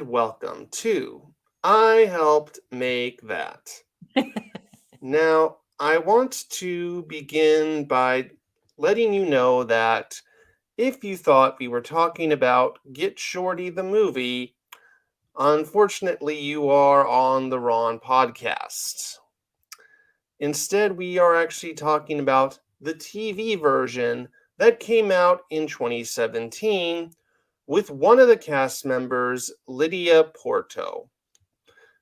and welcome to I Helped Make That. Now, I want to begin by letting you know that if you thought we were talking about Get Shorty the movie, unfortunately, you are on the wrong podcast. Instead, we are actually talking about the TV version that came out in 2017 with one of the cast members, Lidia Porto.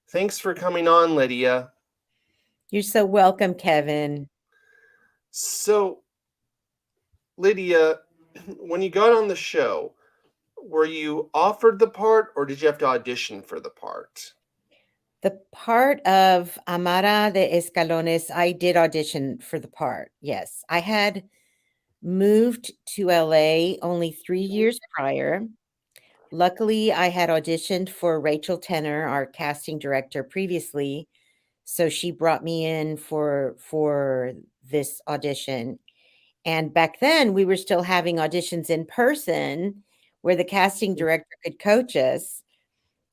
Thanks for coming on, Lydia. You're so welcome, Kevin. So, Lydia, when you got on the show, were you offered the part or did you have to audition for the part? The part of Amara de Escalones, I did audition for the part. Yes. I had moved to LA only 3 years prior. Luckily, I had auditioned for Rachel Tenner, our casting director, previously. So she brought me in for this audition. And back then, we were still having auditions in person where the casting director could coach us.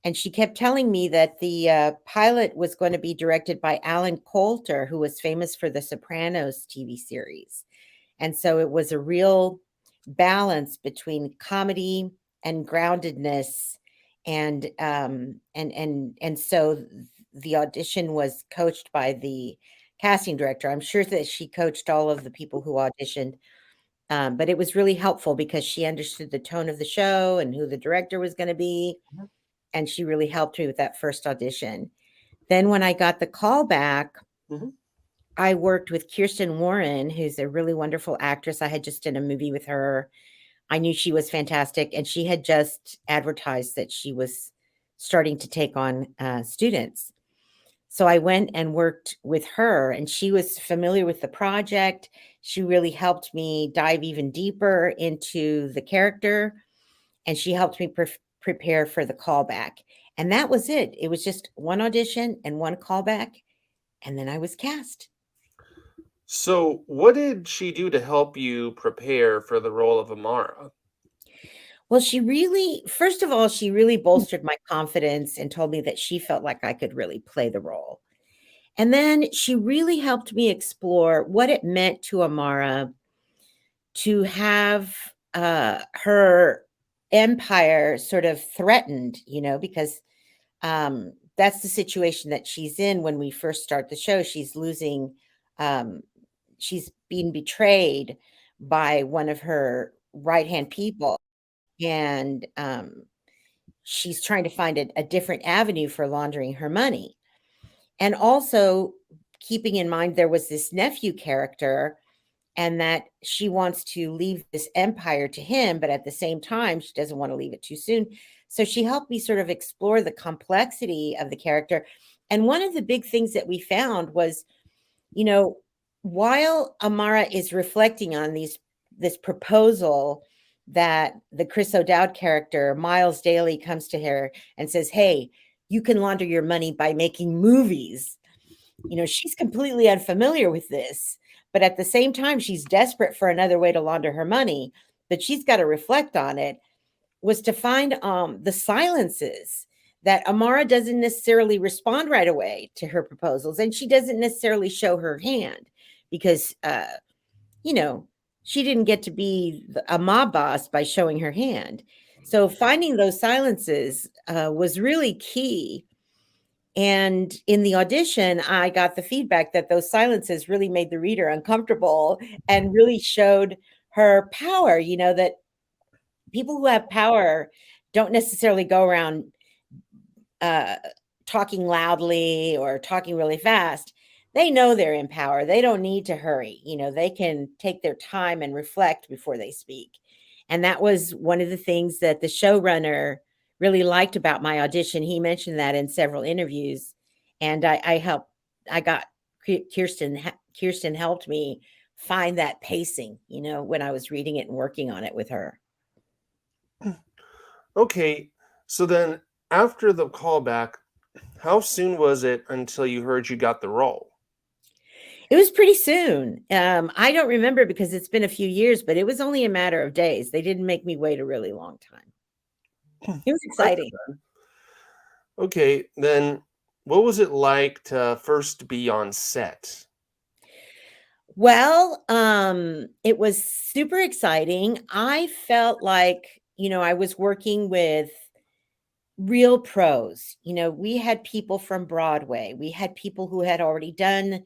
And she kept telling me that the pilot was going to be directed by Alan Coulter, who was famous for the Sopranos TV series. And so it was a real balance between comedy and groundedness. And so the audition was coached by the casting director. I'm sure that she coached all of the people who auditioned, but it was really helpful because she understood the tone of the show and who the director was going to be. And she really helped me with that first audition. Then when I got the call back, I worked with Kirsten Warren, who's a really wonderful actress. I had just done a movie with her. I knew she was fantastic, and she had just advertised that she was starting to take on students. So I went and worked with her, and she was familiar with the project. She really helped me dive even deeper into the character, and she helped me prepare for the callback. And that was it. It was just one audition and one callback, and then I was cast. So, what did she do to help you prepare for the role of Amara? Well, first of all, she really bolstered my confidence and told me that she felt like I could really play the role. And then she really helped me explore what it meant to Amara to have her empire sort of threatened, because that's the situation that she's in when we first start the show. She's being betrayed by one of her right hand people. And she's trying to find a different avenue for laundering her money. And also keeping in mind there was this nephew character, and that she wants to leave this empire to him, but at the same time, she doesn't want to leave it too soon. So she helped me sort of explore the complexity of the character. And one of the big things that we found was, while Amara is reflecting on this proposal that the Chris O'Dowd character, Miles Daly, comes to her and says, "Hey, you can launder your money by making movies." She's completely unfamiliar with this, but at the same time, she's desperate for another way to launder her money, but she's got to reflect on it, was to find the silences that Amara doesn't necessarily respond right away to her proposals, and she doesn't necessarily show her hand because, she didn't get to be a mob boss by showing her hand. So finding those silences was really key. And in the audition, I got the feedback that those silences really made the reader uncomfortable and really showed her power, that people who have power don't necessarily go around talking loudly or talking really fast. They know they're in power. They don't need to hurry. They can take their time and reflect before they speak. And that was one of the things that the showrunner really liked about my audition. He mentioned that in several interviews, and I got Kirsten helped me find that pacing, when I was reading it and working on it with her. Okay, so then after the callback, how soon was it until you heard you got the role? It was pretty soon. I don't remember because it's been a few years, but it was only a matter of days. They didn't make me wait a really long time. It was exciting. Okay, then what was it like to first be on set? Well, it was super exciting. I felt like, I was working with real pros. We had people from Broadway. We had people who had already been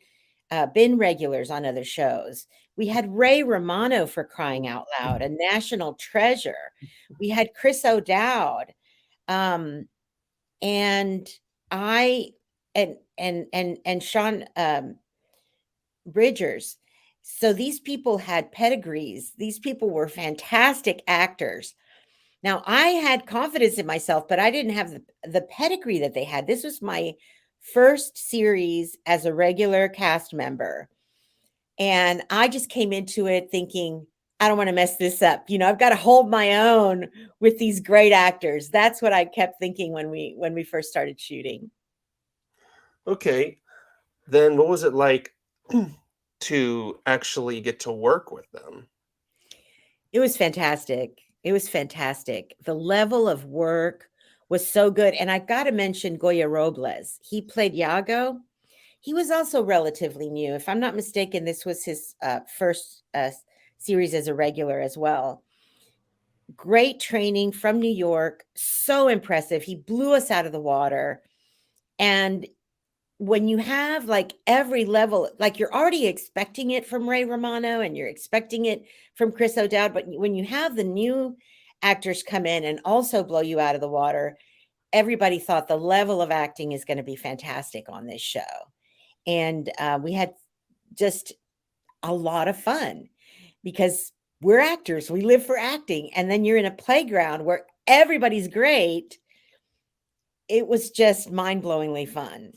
regulars on other shows. We had Ray Romano, for crying out loud, a national treasure. We had Chris O'Dowd. Um, and I and Sean Bridgers. So these people had pedigrees. These people were fantastic actors. Now I had confidence in myself, but I didn't have the pedigree that they had. This was my first series as a regular cast member. And I just came into it thinking, I don't want to mess this up. I've got to hold my own with these great actors. That's what I kept thinking when we first started shooting. Okay, then what was it like to actually get to work with them? It was fantastic. It was fantastic. The level of work was so good. And I've got to mention Goya Robles. He played Yago. He was also relatively new. If I'm not mistaken, this was his first series as a regular as well. Great training from New York. So impressive. He blew us out of the water. And when you have like every level, like you're already expecting it from Ray Romano and you're expecting it from Chris O'Dowd, but when you have the new actors come in and also blow you out of the water, everybody thought the level of acting is going to be fantastic on this show. And we had just a lot of fun because we're actors, we live for acting. And then you're in a playground where everybody's great. It was just mind blowingly fun.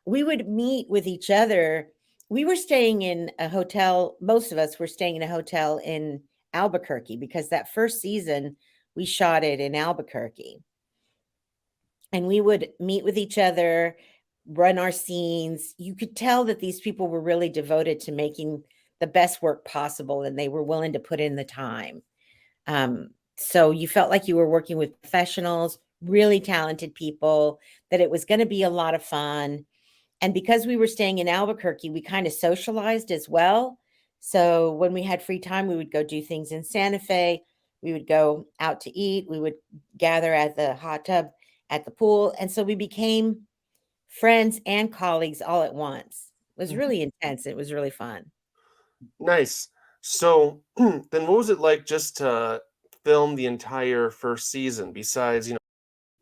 We would meet with each other. We were staying in a hotel. Most of us were staying in a hotel in Albuquerque because that first season we shot it in Albuquerque. And we would meet with each other, run our scenes. You could tell that these people were really devoted to making the best work possible and they were willing to put in the time. So you felt like you were working with professionals, really talented people, that it was going to be a lot of fun. And because we were staying in Albuquerque, we kind of socialized as well. So when we had free time, we would go do things in Santa Fe. We would go out to eat. We would gather at the hot tub at the pool. And so we became friends and colleagues all at once. It was Mhm. really intense. It was really fun. Nice. So, then what was it like just to film the entire first season besides,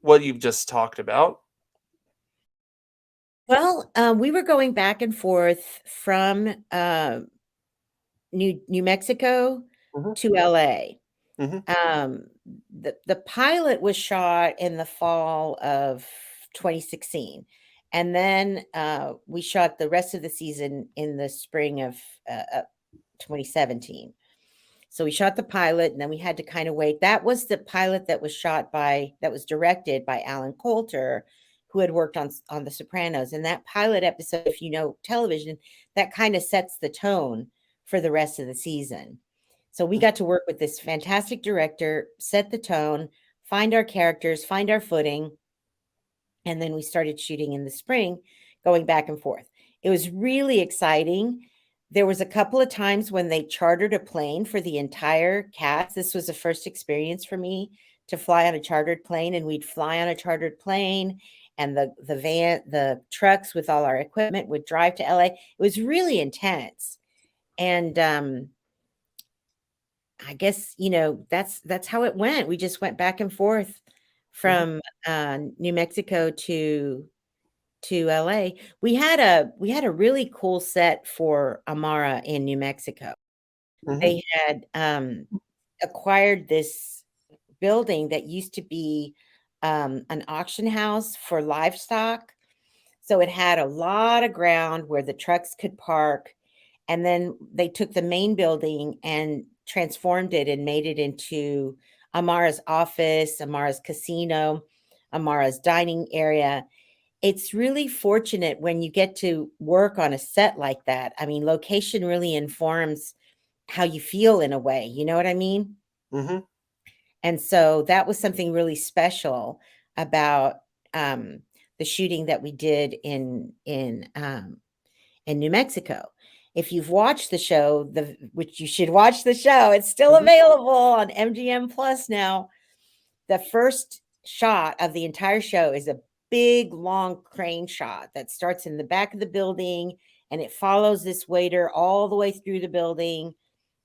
what you've just talked about? Well, we were going back and forth from New Mexico Mhm, to LA. mhm, Um, the pilot was shot in the fall of 2016, and then, we shot the rest of the season in the spring of, 2017. So we shot the pilot, and then we had to kinda wait. That was the pilot that was directed by Alan Coulter, who had worked on The Sopranos, and that pilot episode, if you know television, that kinda sets the tone for the rest of the season. So we got to work with this fantastic director, set the tone, find our characters, find our footing, and then we started shooting in the spring, going back and forth. It was really exciting. There was a couple of times when they chartered a plane for the entire cast. This was the first experience for me to fly on a chartered plane, and we'd fly on a chartered plane, and the trucks with all our equipment would drive to LA. It was really intense. And I guess, that's how it went. We just went back and forth mhm, from New Mexico to LA. We had a really cool set for Amara in New Mexico. mhm, They had acquired this building that used to be an auction house for livestock. So it had a lot of ground where the trucks could park. And then they took the main building and transformed it and made it into Amara's office, Amara's casino, Amara's dining area. It's really fortunate when you get to work on a set like that. I mean, location really informs how you feel in a way, you know what I mean? mhm. And so that was something really special about the shooting that we did in New Mexico. If you've watched the show, which you should watch the show, it's still available on MGM Plus now. The first shot of the entire show is a big, long crane shot that starts in the back of the building, and it follows this waiter all the way through the building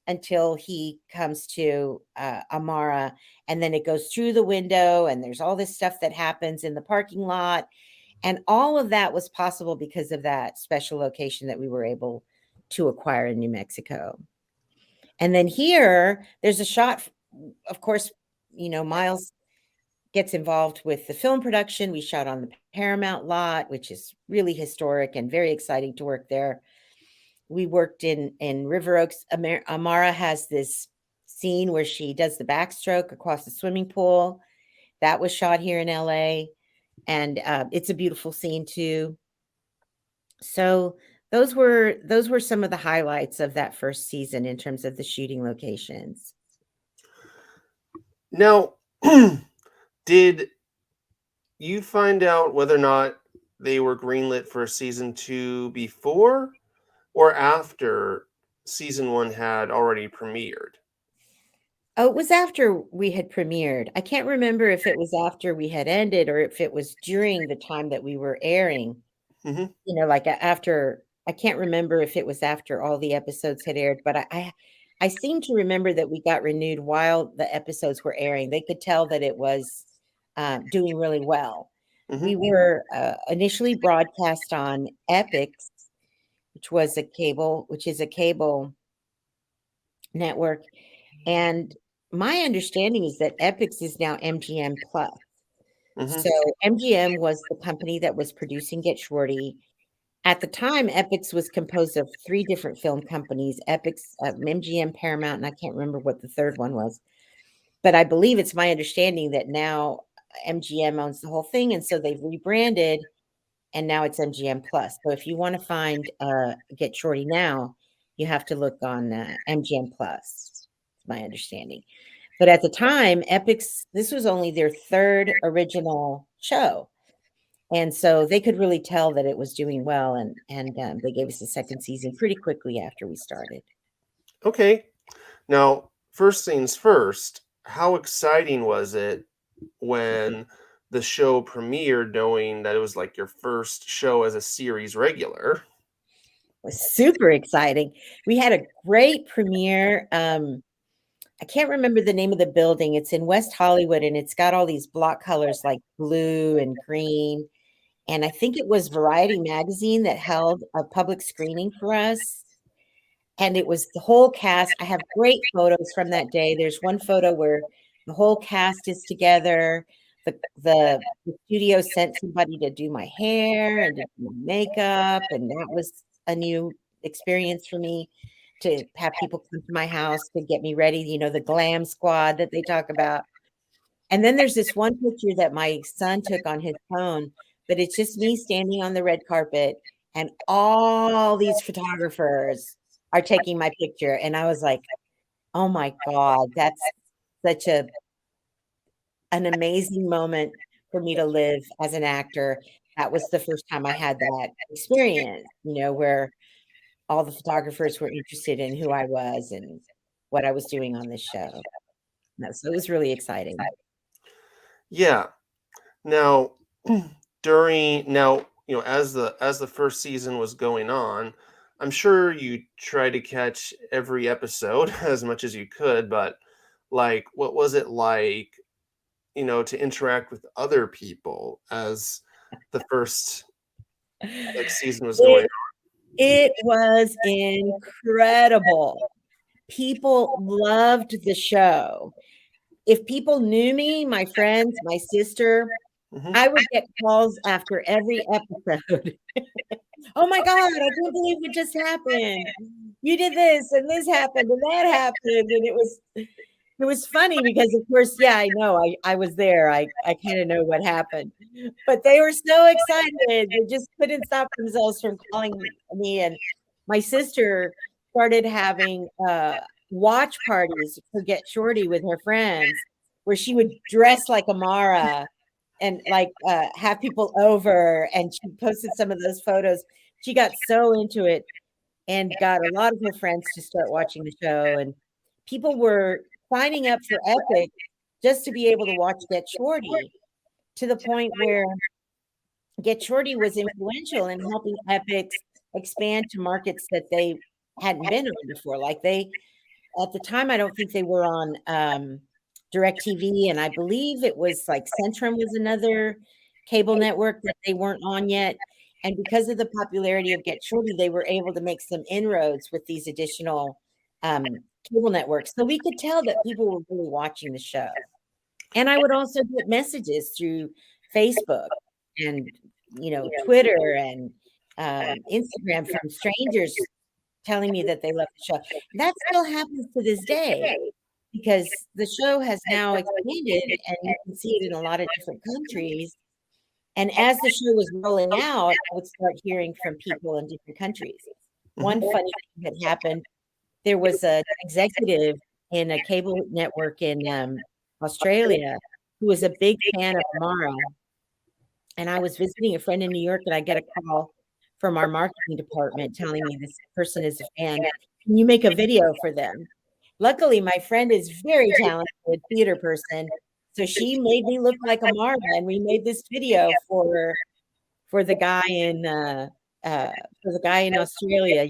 until he comes to Amara, and then it goes through the window, and there's all this stuff that happens in the parking lot. And all of that was possible because of that special location that we were able to acquire in New Mexico. And then here, there's a shot, of course, Miles gets involved with the film production. We shot on the Paramount lot, which is really historic and very exciting to work there. We worked in River Oaks. Amara has this scene where she does the backstroke across the swimming pool. That was shot here in LA. And it's a beautiful scene too. So those were some of the highlights of that first season in terms of the shooting locations. Now, did you find out whether or not they were greenlit for season 2 before or after season 1 had already premiered? Oh, it was after we had premiered. I can't remember if it was after we had ended or if it was during the time that we were airing. Mm-hmm. Like after, I can't remember if it was after all the episodes had aired, but I seem to remember that we got renewed while the episodes were airing. They could tell that it was doing really well. Mm-hmm. We were initially broadcast on Epix, which is a cable network. And my understanding is that Epix is now MGM Plus. Mm-hmm. So MGM was the company that was producing Get Shorty. At the time, Epix was composed of 3 different film companies, Epix, MGM, Paramount, and I can't remember what the third one was. But I believe it's my understanding that now MGM owns the whole thing, and so they've rebranded, and now it's MGM Plus. So if you want to find Get Shorty now, you have to look on MGM Plus. It's my understanding. But at the time, Epix, this was only their 3rd original show. And so they could really tell that it was doing well, and they gave us a second season pretty quickly after we started. Okay. Now, first things first, how exciting was it when the show premiered, knowing that it was like your first show as a series regular? It was super exciting. We had a great premiere. I can't remember the name of the building. It's in West Hollywood, and it's got all these block colors like blue and green. And I think it was Variety Magazine that held a public screening for us. And it was the whole cast. I have great photos from that day. There's one photo where the whole cast is together. The studio sent somebody to do my hair and to do my makeup, and that was a new experience for me to have people come to my house to get me ready, the glam squad that they talk about. And then there's this one picture that my son took on his phone, but it's just me standing on the red carpet, and all these photographers are taking my picture. And I was like, oh my God, that's such an amazing moment for me to live as an actor. That was the first time I had that experience, where all the photographers were interested in who I was and what I was doing on this show. So it was really exciting. Yeah. Now, as the first season was going on, I'm sure you tried to catch every episode as much as you could, but like, what was it like, to interact with other people as the first season was going on? It was incredible. People loved the show. If people knew me, my friends, my sister, Mhm. I would get calls after every episode. Oh my God, I can't believe what just happened. You did this and this happened and that happened. And it was funny because of course, yeah, I know I was there. I kind of know what happened. But they were so excited. They just couldn't stop themselves from calling me. And my sister started having watch parties for Get Shorty with her friends, where she would dress like Amara and like have people over, and she posted some of those photos. She got so into it and got a lot of her friends to start watching the show, and people were signing up for Epic just to be able to watch Get Shorty, to the point where Get Shorty was influential in helping Epics expand to markets that they hadn't been on before. Like they, at the time, I don't think they were on DirecTV, and I believe it was like Centrum was another cable network that they weren't on yet. And because of the popularity of Get Shorty, they were able to make some inroads with these additional cable networks. So we could tell that people were really watching the show. And I would also get messages through Facebook and, Twitter and Instagram from strangers telling me that they love the show. That still happens to this day because the show has now expanded and you can see it in a lot of different countries. And as the show was rolling out, I would start hearing from people in different countries. One Mhm. funny thing that happened, there was an executive in a cable network in Australia who was a big fan of Amara. And I was visiting a friend in New York, and I get a call from our marketing department telling me this person is a fan. Can you make a video for them? Luckily, my friend is very talented theater person, so she made me look like Amara, and we made this video for the guy in for the guy in Australia.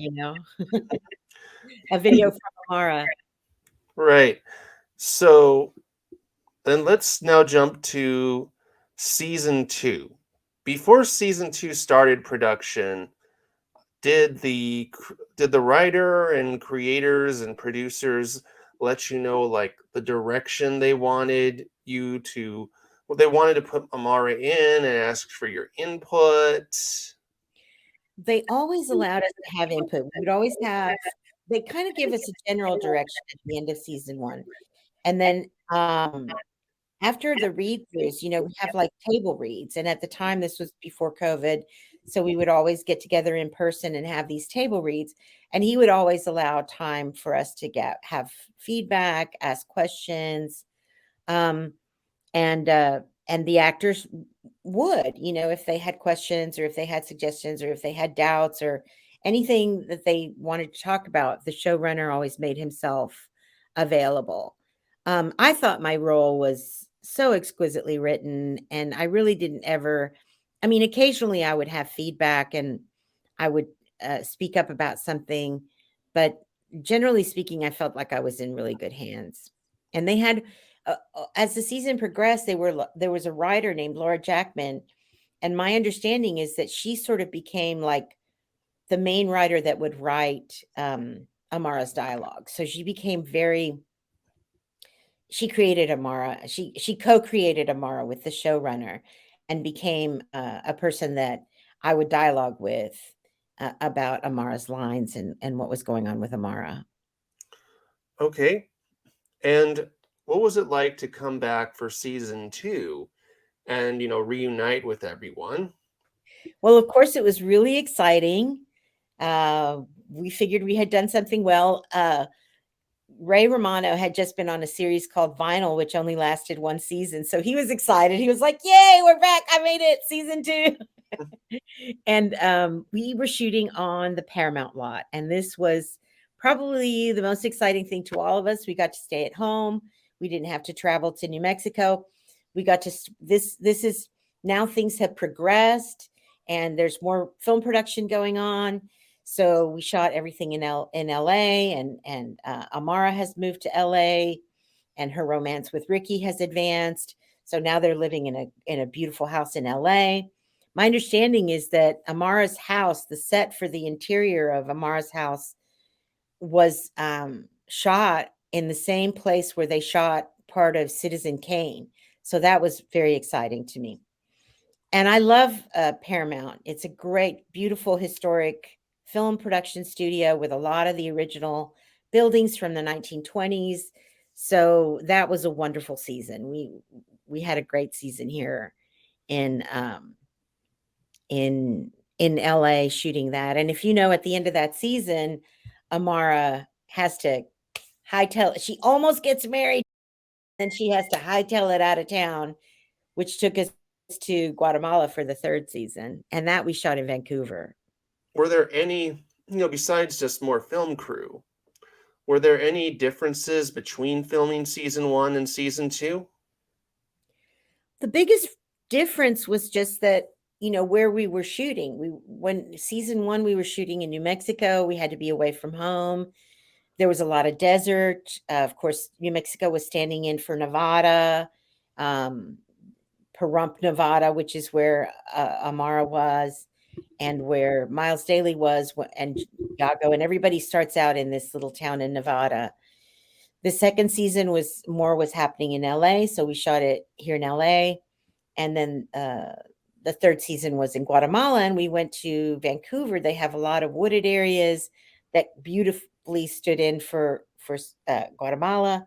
A video from Amara. Right. So then let's now jump to season two. Before season two started production, did the writer and creators and producers let you know like the direction they wanted you to, well, they wanted to put Amara in and ask for your input? They always allowed us to have input. We would always have they kind of give us a general direction at the end of season 1. And then, after the read-throughs, we have, like, table reads, and at the time, this was before COVID, so we would always get together in person and have these table reads, and he would always allow time for us to have feedback, ask questions, um, and the actors would, if they had questions or if they had suggestions or if they had doubts or anything that they wanted to talk about, the showrunner always made himself available. I thought my role was so exquisitely written, and I really didn't ever. I mean, occasionally I would have feedback and I would speak up about something, but generally speaking, I felt like I was in really good hands. And they had as the season progressed, there was a writer named Laura Jackman, and my understanding is that she sort of became like the main writer that would write Amara's dialogue. So she became very. She created Amara. She co-created Amara with the showrunner, and became a person that I would dialogue with about Amara's lines and what was going on with Amara. Okay. And what was it like to come back for season two and, reunite with everyone? Well, of course, it was really exciting. We figured we had done something well. Ray Romano had just been on a series called Vinyl, which only lasted 1 season. So he was excited. He was like, "Yay, we're back. I made it, season 2." And we were shooting on the Paramount lot. And this was probably the most exciting thing to all of us. We got to stay at home. We didn't have to travel to New Mexico. We got to this is now things have progressed and there's more film production going on. So we shot everything in LA, and Amara has moved to LA, and her romance with Ricky has advanced. So now they're living in a beautiful house in LA. My understanding is that Amara's house, the set for the interior of Amara's house, was shot in the same place where they shot part of Citizen Kane. So that was very exciting to me. And I love Paramount. It's a great, beautiful, historic film production studio with a lot of the original buildings from the 1920s. So that was a wonderful season. We had a great season here in in in LA shooting that. And if at the end of that season, Amara has to hightail. She almost gets married, then she has to hightail it out of town, which took us to Guatemala for the 3rd season, and that we shot in Vancouver. Were there any, besides just more film crew, were there any differences between filming season 1 and season 2? The biggest difference was just that, where we were shooting. When season 1, we were shooting in New Mexico, we had to be away from home. There was a lot of desert. Of course, New Mexico was standing in for Nevada, um, Pahrump, Nevada, which is where Amara was, and where Miles Daly was, and Yago, and everybody starts out in this little town in Nevada. The 2nd season was happening in LA, so we shot it here in LA, and then the 3rd season was in Guatemala, and we went to Vancouver. They have a lot of wooded areas that beautifully stood in for Guatemala,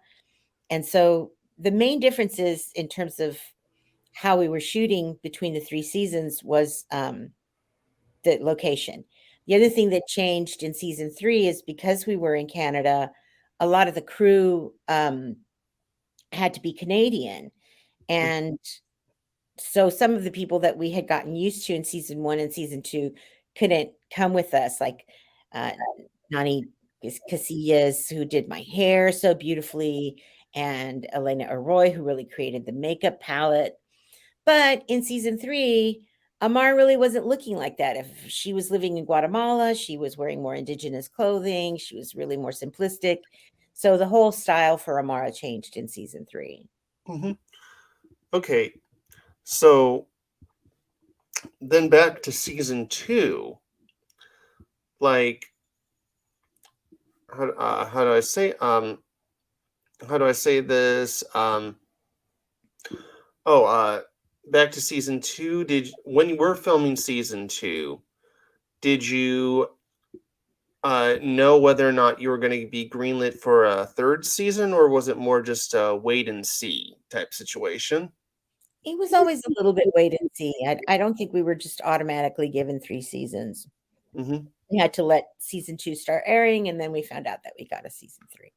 and so the main differences in terms of how we were shooting between the 3 seasons was the location. The other thing that changed in season 3 is because we were in Canada, a lot of the crew had to be Canadian. And so some of the people that we had gotten used to in season 1 and season 2 couldn't come with us, like uh, Nani Casillas, who did my hair so beautifully, and Elena Arroy, who really created the makeup palette. But in season 3, Amara really wasn't looking like that. If she was living in Guatemala, she was wearing more indigenous clothing. She was really more simplistic. So the whole style for Amara changed in season 3. Mm-hmm. Okay, so then back to season 2, like how do I say how do I say this? Oh, back to season 2. When you were filming season 2, did you know whether or not you were going to be greenlit for a 3rd season, or was it more just a wait and see type situation? It was always a little bit wait and see. I don't think we were just automatically given 3 seasons. Mm-hmm. We had to let season 2 start airing, and then we found out that we got a season 3.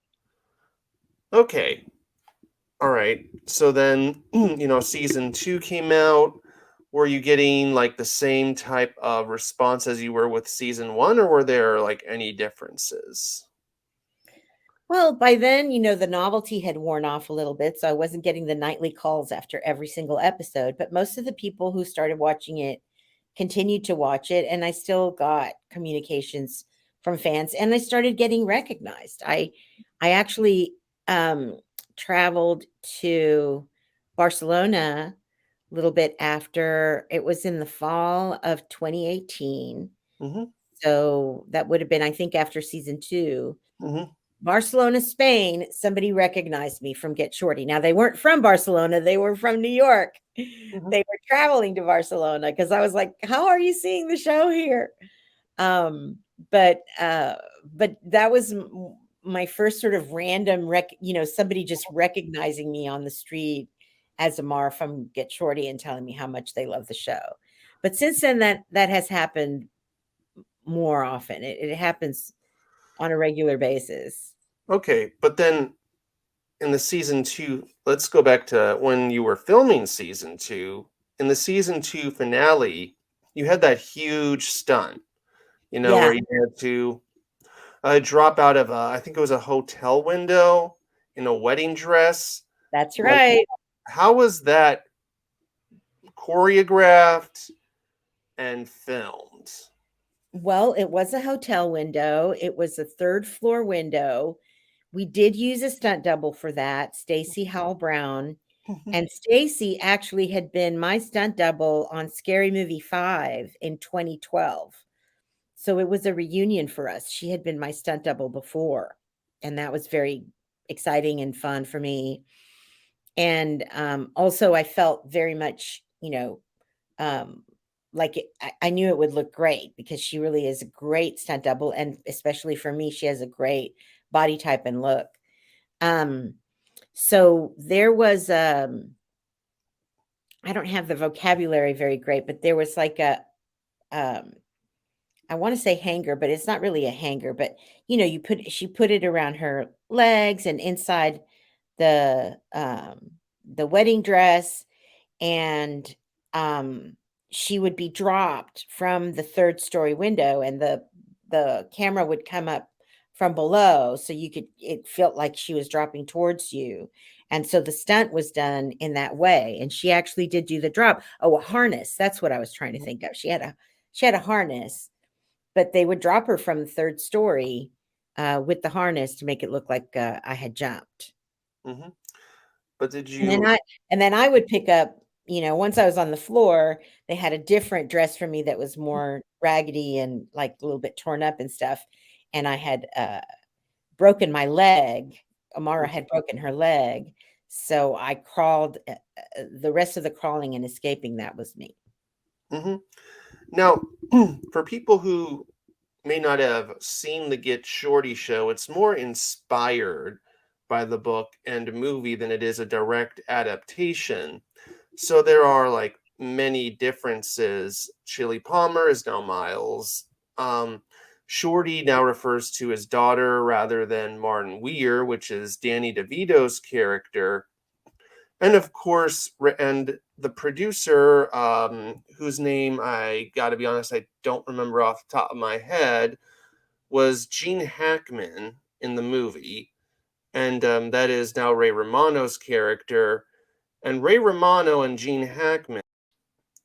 Okay. All right. So then, season 2 came out. Were you getting like the same type of response as you were with season 1, or were there like any differences? Well, by then, the novelty had worn off a little bit, so I wasn't getting the nightly calls after every single episode, but most of the people who started watching it continued to watch it, and I still got communications from fans, and I started getting recognized. I actually traveled to Barcelona a little bit after. It was in the fall of 2018. Mm-hmm. So that would have been, I think, after season 2. Mm-hmm. Barcelona, Spain, somebody recognized me from Get Shorty. Now, they weren't from Barcelona, they were from New York. Mm-hmm. They were traveling to Barcelona because I was like, "How are you seeing the show here?" Um, but but that was my first sort of random somebody just recognizing me on the street as Amara from Get Shorty and telling me how much they love the show. But since then, that has happened more often. It happens on a regular basis. Okay, but then in the season 2, let's go back to when you were filming season 2. In the season 2 finale, you had that huge stunt, Yeah, where you had to drop out of I think it was a hotel window in a wedding dress. that's Like, right. how was that choreographed and filmed? Well, it was a hotel window. It was a 3rd floor window. We did use a stunt double for that, Stacy Howell Brown. And Stacy actually had been my stunt double on Scary Movie 5 in 2012. So it was a reunion for us. She had been my stunt double before, and that was very exciting and fun for me. And also, I felt very much, um, like I knew it would look great because she really is a great stunt double, and especially for me, she has a great body type and look. Um, so there was I don't have the vocabulary very great, but there was like a um I want to say hanger, but it's not really a hanger, but she put it around her legs and inside the wedding dress, and um, she would be dropped from the third story window, and the camera would come up from below, so it felt like she was dropping towards you. And so the stunt was done in that way. And she actually did do the drop. Oh, a harness. That's what I was trying to think of. She had a harness, but they would drop her from the third story with the harness to make it look like I had jumped. Mm-hmm. But did And then you? I would pick up, once I was on the floor, they had a different dress for me that was more raggedy and like a little bit torn up and stuff. And I had broken my leg. Amara had broken her leg. So I crawled, the rest of the crawling and escaping, that was me. Mm-hmm. Now, for people who may not have seen the Get Shorty show, it's more inspired by the book and movie than it is a direct adaptation. So there are like many differences. Chili Palmer is now Miles. Um, Shorty now refers to his daughter rather than Martin Weir, which is Danny DeVito's character. And of course, and the producer, whose name I gotta be honest, I don't remember off the top of my head, was Gene Hackman in the movie. And that is now Ray Romano's character. And Ray Romano and Gene Hackman,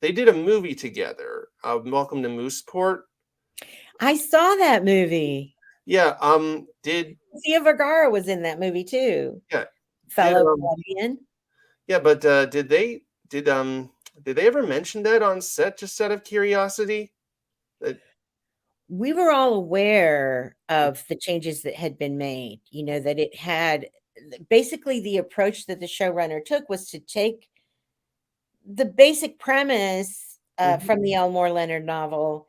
they did a movie together, Welcome to Mooseport. I saw that movie. Yeah, did Sofia Vergara was in that movie too. yeah, did Fellow Colombian. yeah, but did they ever mention that on set, just out of curiosity? That We were all aware of the changes that had been made, that it had basically the approach that the showrunner took was to take the basic premise Mhm, from the Elmore Leonard novel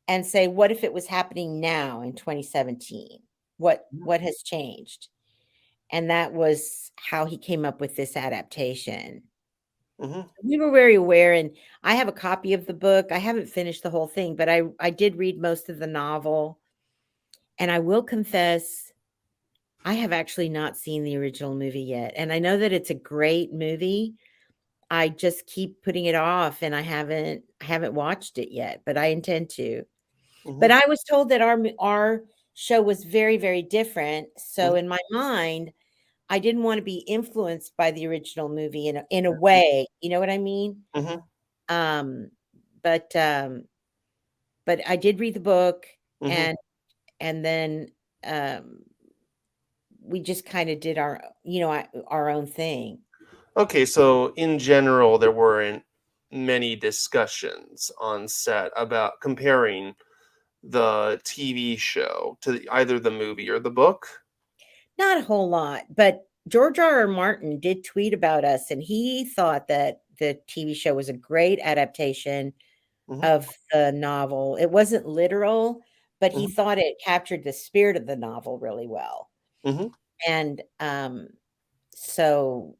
and say, what if it was happening now in 2017? What has changed? And that was how he came up with this adaptation. mhm, We were very aware, and I have a copy of the book. I haven't finished the whole thing, but I did read most of the novel. And I will confess, I have actually not seen the original movie yet. And I know that it's a great movie. I just keep putting it off, and I haven't watched it yet, but I intend to. But mhm, I was told that our show was very, very different. So mhm, in my mind, I didn't want to be influenced by the original movie in a way. You know what I mean? mhm, Um, but but I did read the book, mhm. and then um we just kind of did our own thing. Okay, so in general, there weren't many discussions on set about comparing the TV show to either the movie or the book. Not a whole lot, but George R. R. Martin did tweet about us, and he thought that the TV show was a great adaptation Mhm, of the novel. It wasn't literal, but he mhm, thought it captured the spirit of the novel really well. mhm, And so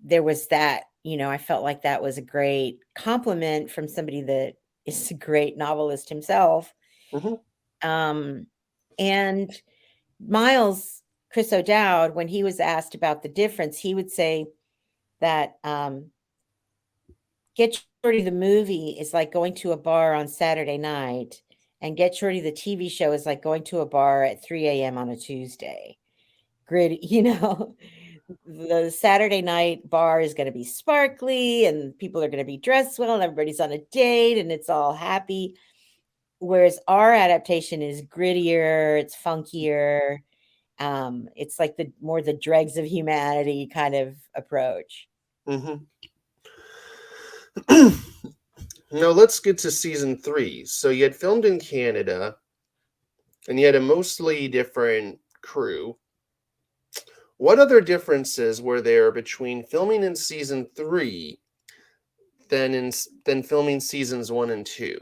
there was that, I felt like that was a great compliment from somebody that is a great novelist himself. mhm, Um, and Miles, Chris O'Dowd, when he was asked about the difference, he would say that Get Shorty the movie is like going to a bar on Saturday night, and Get Shorty the TV show is like going to a bar at 3 a.m. on a Tuesday. Gritty, the Saturday night bar is going to be sparkly, and people are going to be dressed well, and everybody's on a date, and it's all happy. Whereas our adaptation is grittier, it's funkier. It's like the dregs of humanity kind of approach. mhm. Now let's get to season 3. So you had filmed in Canada, and you had a mostly different crew. What other differences were there between filming in season 3 than filming seasons 1 and 2?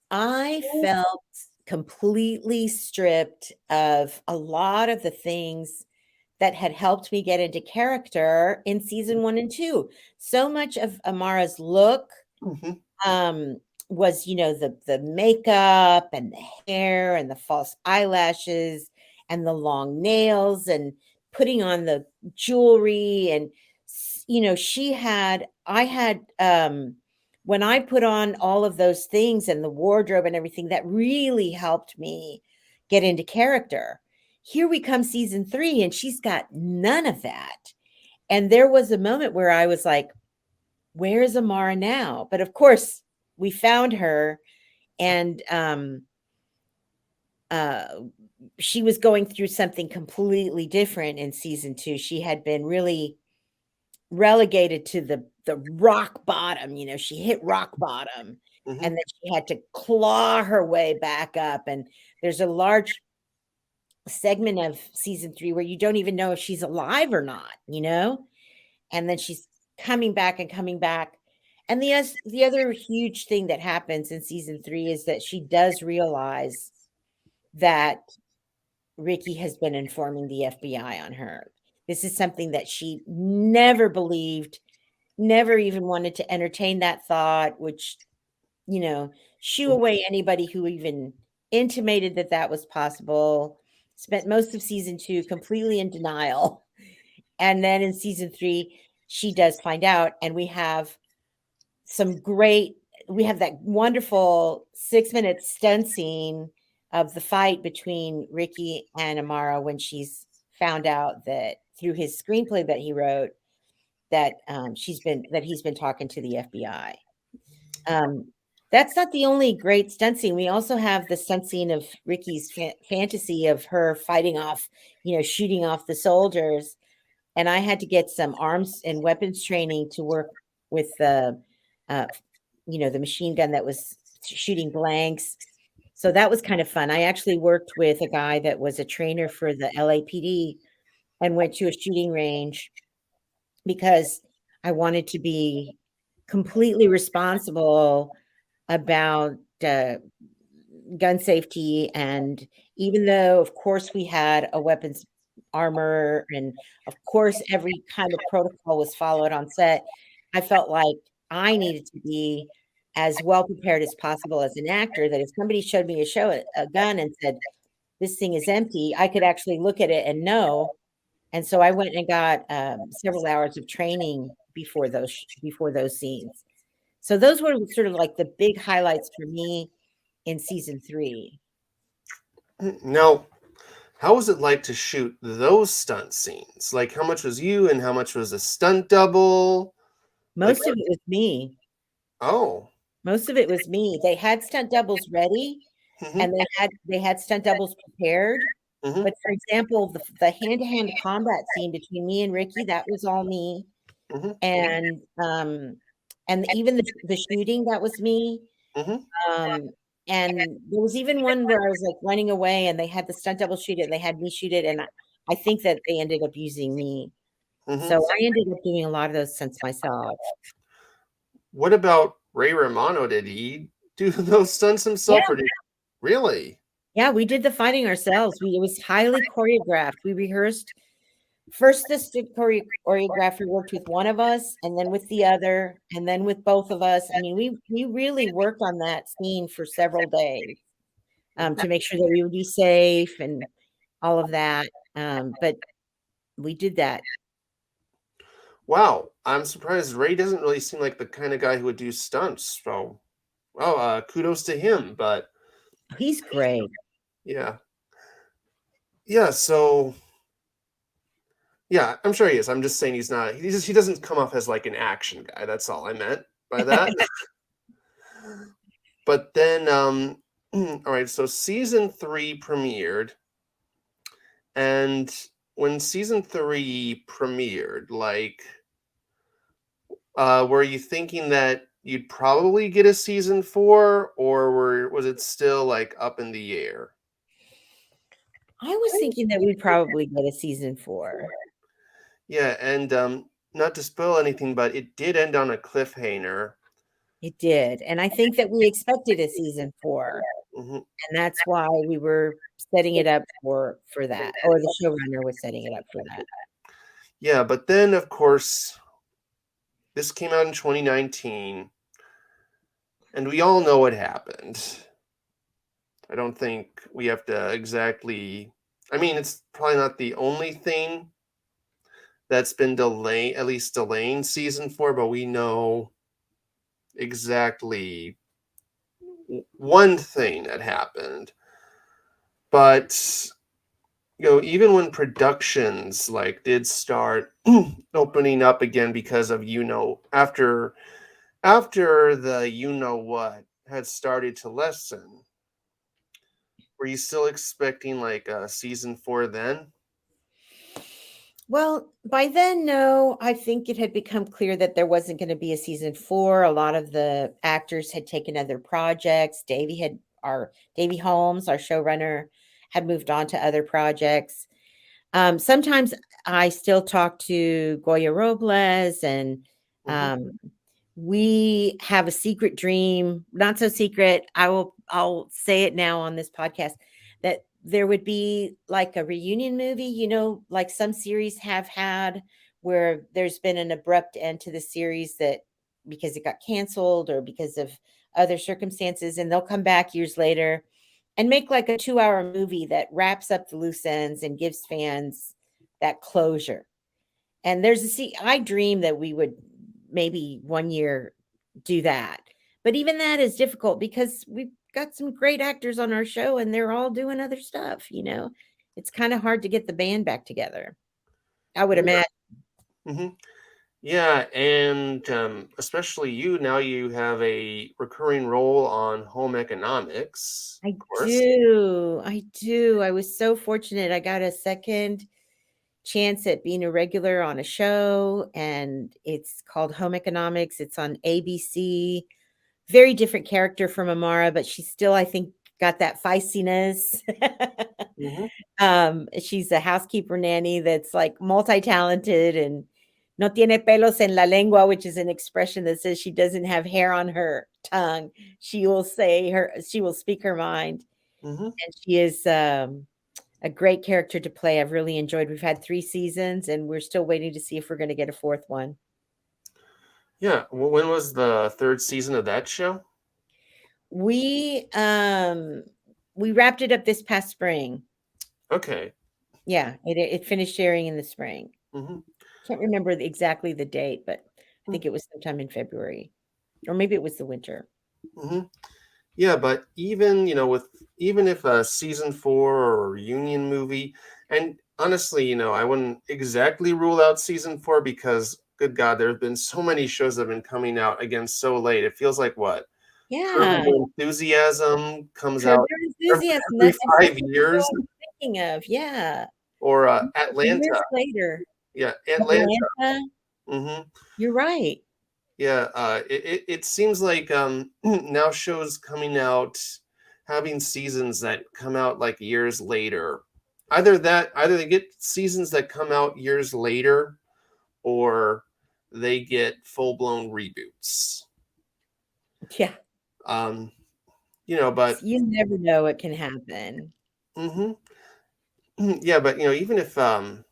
I felt completely stripped of a lot of the things that had helped me get into character in season 1 and 2. So much of Amara's look Mhm, um, was, the makeup and the hair and the false eyelashes and the long nails and putting on the jewelry. And I had, when I put on all of those things and the wardrobe and everything, that really helped me get into character. Here we come season 3, and she's got none of that. And there was a moment where I was like, where is Amara now? But of course, we found her, and uh, she was going through something completely different in season 2. She had been really relegated to the rock bottom. She hit rock bottom, Mm-hmm. and then she had to claw her way back up. And there's a large segment of season 3 where you don't even know if she's alive or not. And then she's coming back and coming back. And the other huge thing that happens in season 3 is that she does realize that Ricky has been informing the FBI on her. This is something that she never believed, never even wanted to entertain that thought, which, shoo away anybody who even intimated that that was possible. Spent most of season 2 completely in denial. And then in season 3, she does find out, and we have that wonderful 6-minute stunt scene of the fight between Ricky and Amara when she's found out that through his screenplay that he wrote that he's been talking to the FBI. That's not the only great stunt scene. We also have the stunt scene of Ricky's fantasy of her fighting off, shooting off the soldiers. And I had to get some arms and weapons training to work with uh, the machine gun that was shooting blanks. So that was kind of fun. I actually worked with a guy that was a trainer for the LAPD and went to a shooting range because I wanted to be completely responsible about gun safety. And even though, of course, we had a weapons armor, and of course, every kind of protocol was followed on set, I felt like I needed to be as well prepared as possible as an actor, that if somebody showed me a gun and said, this thing is empty, I could actually look at it and know. And so I went and got several hours of training before those scenes. So those were sort of like the big highlights for me in season 3. Now, how was it like to shoot those stunt scenes? Like, how much was you and how much was a stunt double? Like, Most of it was me. oh, Most of it was me. They had stunt doubles ready, mm-hmm, and they had stunt doubles prepared. mm-hmm, But for example, the hand-to-hand combat scene between me and Ricky, that was all me. mm-hmm, And even the shooting, that was me. mm-hmm, Um, and there was even one where I was like running away, and they had the stunt double shoot it, and they had me shoot it, and I think that they ended up using me. mm-hmm. So I ended up doing a lot of those stunts myself. What about Ray Romano? Did he do those stunts Yeah, himself, or did really? yeah, we did the fighting ourselves. It was highly choreographed. We rehearsed. First, the choreographer worked with one of us, and then with the other, and then with both of us. I mean, we really worked on that scene for several days Mhm. to make sure that we would be safe and all of that. But we did that. Wow, I'm surprised. Ray doesn't really seem like the kind of guy who would do stunts. So, well, kudos to him. But He's great. yeah, yeah. So, yeah, I'm sure he is. I'm just saying he's not. He doesn't come off as like an action guy. That's all I meant by that. But then, all right. So season 3 premiered, and when season 3 premiered, like, were you thinking that you'd probably get a season 4, or was it still like up in the air? I was thinking that we'd probably get a season 4. Yeah, and not to spoil anything, but it did end on a cliffhanger. It did, and I think that we expected a season 4, Hmm. and that's why we were setting it up for that, or the showrunner was setting it up for that. Yeah, but then of course this came out in 2019, and we all know what happened. I don't think we have to exactly. I mean, it's probably not the only thing that's been delaying, at least delaying season 4, but we know exactly one thing that happened. But even when productions like did start opening up again because of after the what had started to lessen, were you still expecting like a season 4 then? Well, by then, no, I think it had become clear that there wasn't going to be a season 4. A lot of the actors had taken other projects. Davy Holmes, our showrunner, had moved on to other projects. Sometimes I still talk to Goya Robles, and Mm-hmm. we have a secret dream, not so secret. I'll say it now on this podcast, that there would be like a reunion movie, like some series have had, where there's been an abrupt end to the series, that because it got canceled or because of other circumstances, and they'll come back years later and make like a 2-hour movie that wraps up the loose ends and gives fans that closure. And I dream that we would maybe one year do that. But even that is difficult because we've got some great actors on our show and they're all doing other stuff. It's kind of hard to get the band back together, I would Yeah. imagine. Mm-hmm. Yeah, and especially now you have a recurring role on home economics, I of course. do. I do. I was so fortunate. I got a second chance at being a regular on a show, and it's called Home Economics. It's on ABC. Very different character from Amara, but she's still, I think, got that feistiness. Mm-hmm. She's a housekeeper nanny that's like multi-talented and no tiene pelos en la lengua, which is an expression that says she doesn't have hair on her tongue. She will speak her mind. Mm-hmm. And she is a great character to play. I've really enjoyed. We've had 3 seasons and we're still waiting to see if we're going to get a 4th one. Yeah. When was the third season of that show? We um we wrapped it up this past spring. Okay. Yeah, it finished airing in the spring. Mm-hmm. Can't remember exactly the date, but I think it was sometime in February, or maybe it was the winter. Mm-hmm. Yeah, but even with even if a season 4 or a reunion movie, and honestly, I wouldn't exactly rule out season 4 because good God, there have been so many shows that have been coming out again so late. It feels like what Curb Yeah, Your Enthusiasm comes Curb out Your Enthusiasm. every That's 5 exactly the show years, I was thinking of. Yeah, or years Atlanta. later. Yeah, Atlanta. Atlanta. Hmm. You're right. Yeah, it seems like now shows coming out having seasons that come out like years later. Either they get seasons that come out years later, or they get full blown reboots. Yeah, Um, but you never know what can happen. hmm yeah, but even if a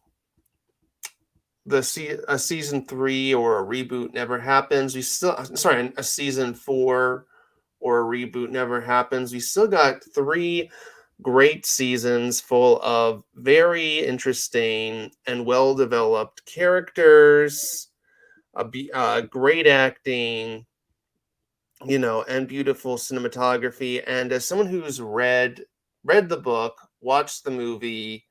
season 3 or a reboot never happens, we still sorry a season 4 or a reboot never happens, we still got 3 great seasons full of very interesting and well developed characters, great acting, and beautiful cinematography. And as someone who's read the book, watched the movie,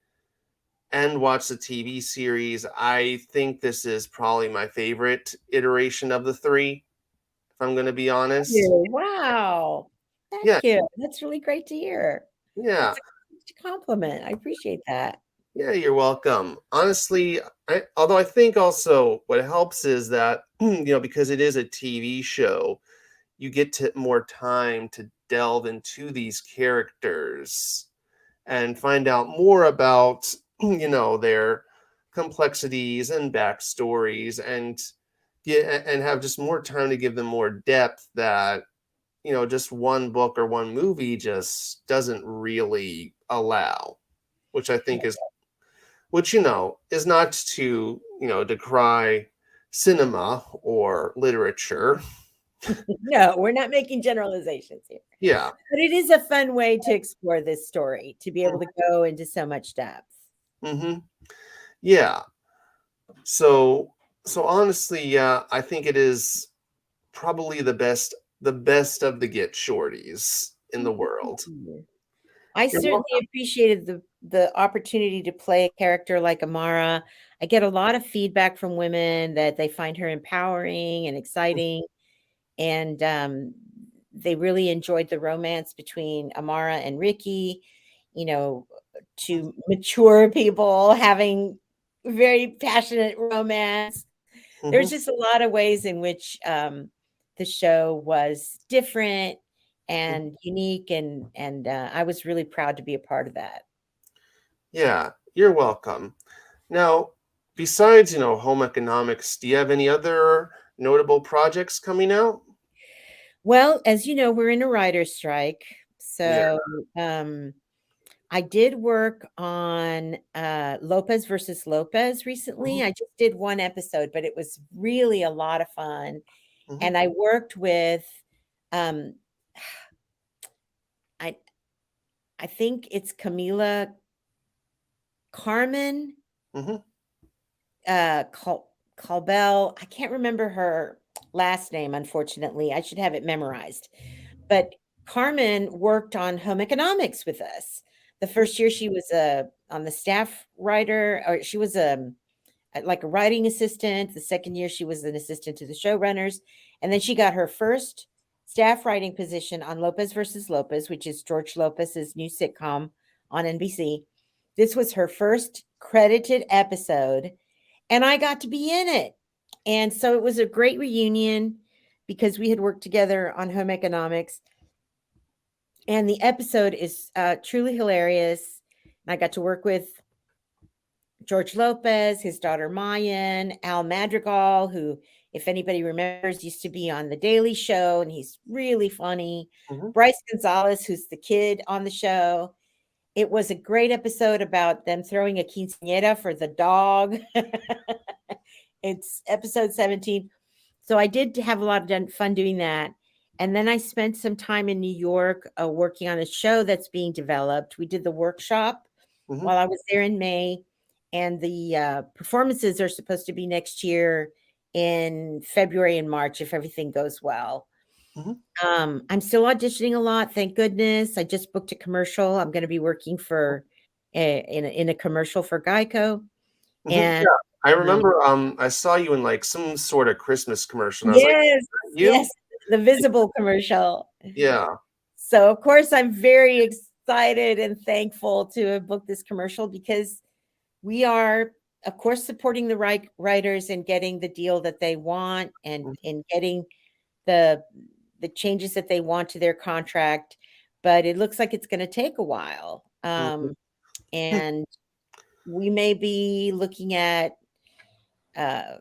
and watched the TV series, I think this is probably my favorite iteration of the 3, if I'm going to be honest. Wow. Thank Yeah, you. That's really great to hear. yeah. That's a compliment. I appreciate that. Yeah, you're welcome. Honestly, although I think also what helps is that, because it is a TV show, you get to more time to delve into these characters and find out more about, their complexities and backstories, and and have just more time to give them more depth that, just one book or one movie just doesn't really allow, which I think is which is not to decry cinema or literature. No, we're not making generalizations here. Yeah. But it is a fun way to explore this story, to be able to go into so much depth. Mm-hmm. Yeah. So so honestly, yeah, I think it is probably the best of the Get Shorties in the world. Mm. I You're certainly welcome. appreciated the opportunity to play a character like Amara. I get a lot of feedback from women that they find her empowering and exciting, and they really enjoyed the romance between Amara and Ricky. You know, two mature people having very passionate romance. There's Mhm. just a lot of ways in which the show was different Mhm. and unique, and I was really proud to be a part of that. Yeah, you're welcome. Now, besides, home economics, do you have any other notable projects coming out? Well, as you know, we're in a writer's strike, Yeah. so um, I did work on Lopez versus Lopez Mhm. recently. I just did one episode, but it was really a lot of fun. Mhm. And I worked with, um, I I think it's Camila Carmen Mhm. Calbell. I can't remember her last name, unfortunately. I should have it memorized. But Carmen worked on home economics with us. The first year she was on the staff writer, or she was like a writing assistant. The second year she was an assistant to the showrunners, and then she got her first staff writing position on Lopez versus Lopez, which is George Lopez's new sitcom on NBC. This was her first credited episode, and I got to be in it. And so it was a great reunion because we had worked together on home economics. And the episode is truly hilarious. And I got to work with George Lopez, his daughter Mayan, Al Madrigal, who, if anybody remembers, used to be on The Daily Show, and he's really funny. Mhm. Bryce Gonzalez, who's the kid on the show. It was a great episode about them throwing a quinceañera for the dog. It's episode 17. So I did have a lot of fun doing that. And then I spent some time in New York working on a show that's being developed. We did the workshop Mhm. while I was there in May, and the performances are supposed to be next year in February and March if everything goes well. Mhm. I'm still auditioning a lot, thank goodness. I just booked a commercial. I'm going to be working for in a commercial for Geico, Mhm. and Yeah, I um, remember. I saw you in like some sort of Christmas commercial, and I was like, yes, "You?" yes, the visible commercial. Yeah. So of course I'm very excited and thankful to have booked this commercial because we are, of course, supporting the writers and getting the deal that they want, and in getting the the changes that they want to their contract. But it looks like it's going to take a while, Mhm. and we may be looking at uh,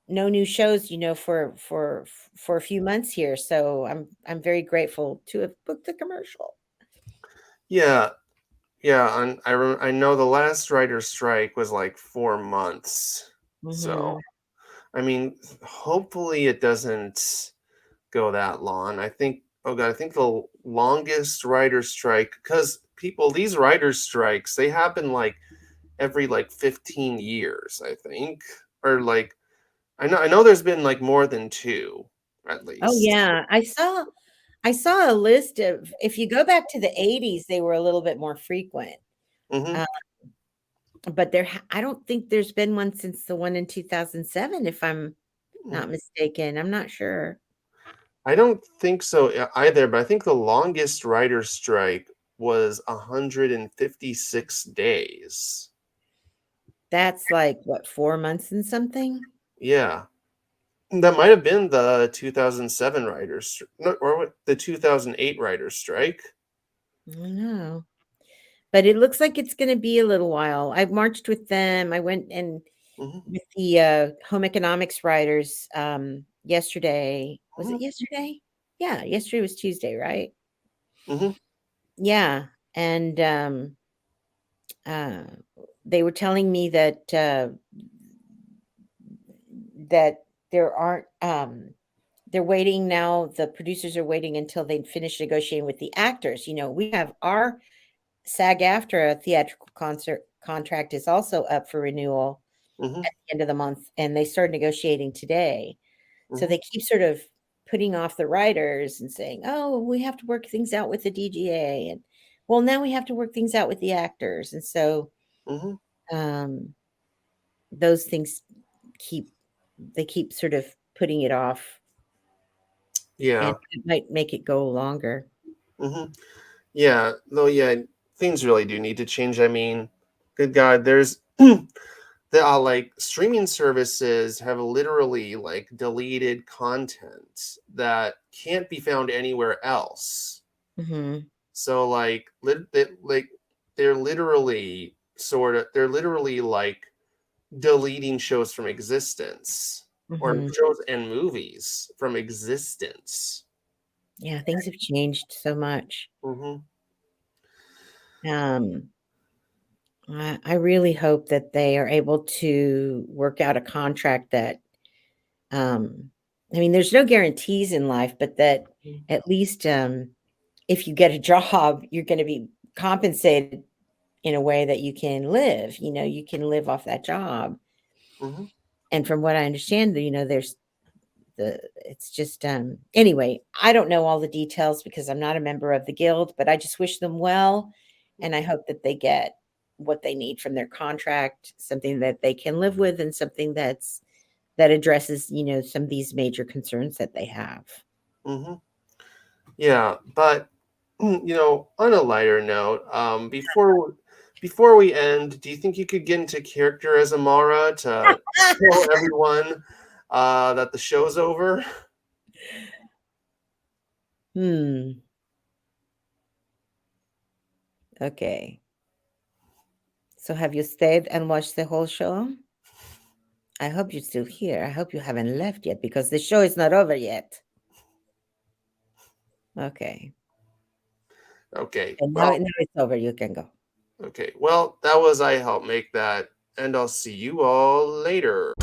no new shows, for a few months here. So I'm very grateful to have booked the commercial. Yeah, yeah, and I know the last writer's strike was like 4 months. So, Hmm. I mean, hopefully it doesn't go that long. I think oh god, I think the longest writer's strike, because people, these writer's strikes, they happen like every like 15 years, I think. Or like I know there's been like more than 2 at Oh least. yeah, I saw a list of, if you go back to the 80s, they were a little bit more frequent. Mhm. Uh, but I don't think there's been one since the one in 2007, if I'm not Mm. mistaken. I'm not sure. I don't think so either, but I think the longest writer's strike was 156 days. That's like what, 4 months and something? Yeah. That might have been the 2007 no, or what, the 2008 writer's strike. I don't know. But it looks like it's gonna be a little while. I marched with them. I went and Mhm. with the home economics writers yesterday. Was Mhm. it yesterday? Yeah, yesterday was Tuesday, right? Mhm. Yeah. And uh, they were telling me that there aren't they're waiting now. The producers are waiting until they finish negotiating with the actors. We have our SAG after a theatrical concert contract is also up for renewal. Mhm. at the end of the month, and they started negotiating today. So Mhm. they keep sort of putting off the writers and saying, "Oh, we have to work things out with the DGA," and well, now we have to work things out with the actors, and so Mhm. um, those things keep they keep sort of putting it off, and Yeah. it might make it go longer. Mhm. Yeah. No, yeah, things really do need to change. I mean, good God, there's like streaming services have literally like deleted content that can't be found anywhere else. Mhm, So like they're literally like deleting shows from existence or mhm. shows and movies from existence. Yeah, things have changed so much. Hmm. Um, I really hope that they are able to work out a contract that, I mean, there's no guarantees in life, but that at least, if you get a job, you're gonna be compensated in a way that you can live, you can live off that job. Hmm. And from what I understand, there's it's just, anyway, I don't know all the details because I'm not a member of the guild, but I just wish them well, and I hope that they get what they need from their contract, something that they can live with and something that addresses, some of these major concerns that they have. Hmm. Yeah, but on a lighter note, before we end, do you think you could get into character as Amara to tell everyone that the show's over? Hmm. Okay. So have you stayed and watched the whole show? I hope you're still here. I hope you haven't left yet because the show is not over yet. Okay. Okay, And now, well, now it's over. You can go. okay, well, that was I help make that, and I'll see you all later.